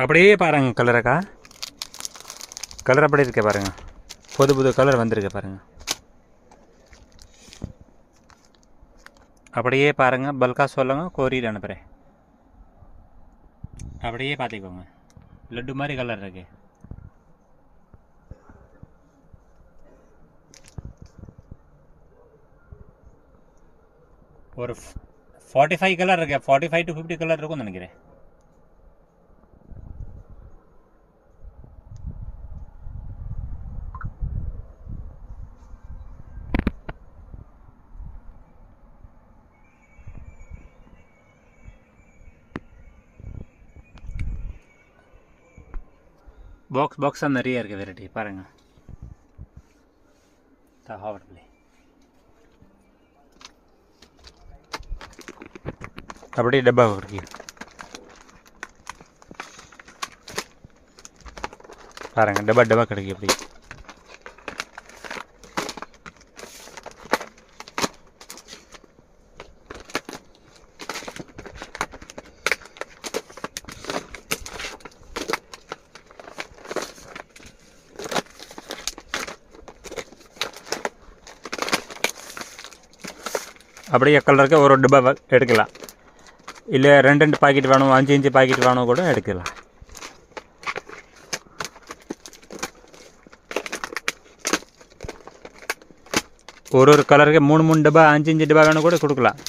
அப்படியே பாருங்கள் கலரக்கா, கலர் அப்படி இருக்க பாருங்கள், புது புது கலர் வந்திருக்கு பாருங்கள். அப்படியே பாருங்கள், பல்கா சொல்லுங்கள், கொரியர் அனுப்புகிறேன். அப்படியே பார்த்துக்கோங்க, லட்டு மாதிரி கலர் இருக்கு. ஒரு 45 கலர் இருக்கு, 45 to 50 கலர் இருக்கும்னு நினைக்கிறேன். பாக்ஸாக நிறைய இருக்குது வெரைட்டி பாருங்கள். அப்படியே டப்பா இருக்கு பாருங்கள், டப்பா டப்பா கிடைக்கும். எப்படி அப்படியே கலருக்கு ஒரு டப்பா எடுக்கலாம், இல்லை 2 பாக்கெட் வேணும், 5 பாக்கெட் வேணும் கூட எடுக்கலாம். ஒரு கலருக்கு 3 டப்பா 5 டப்பா வேணும் கூட கொடுக்கலாம்.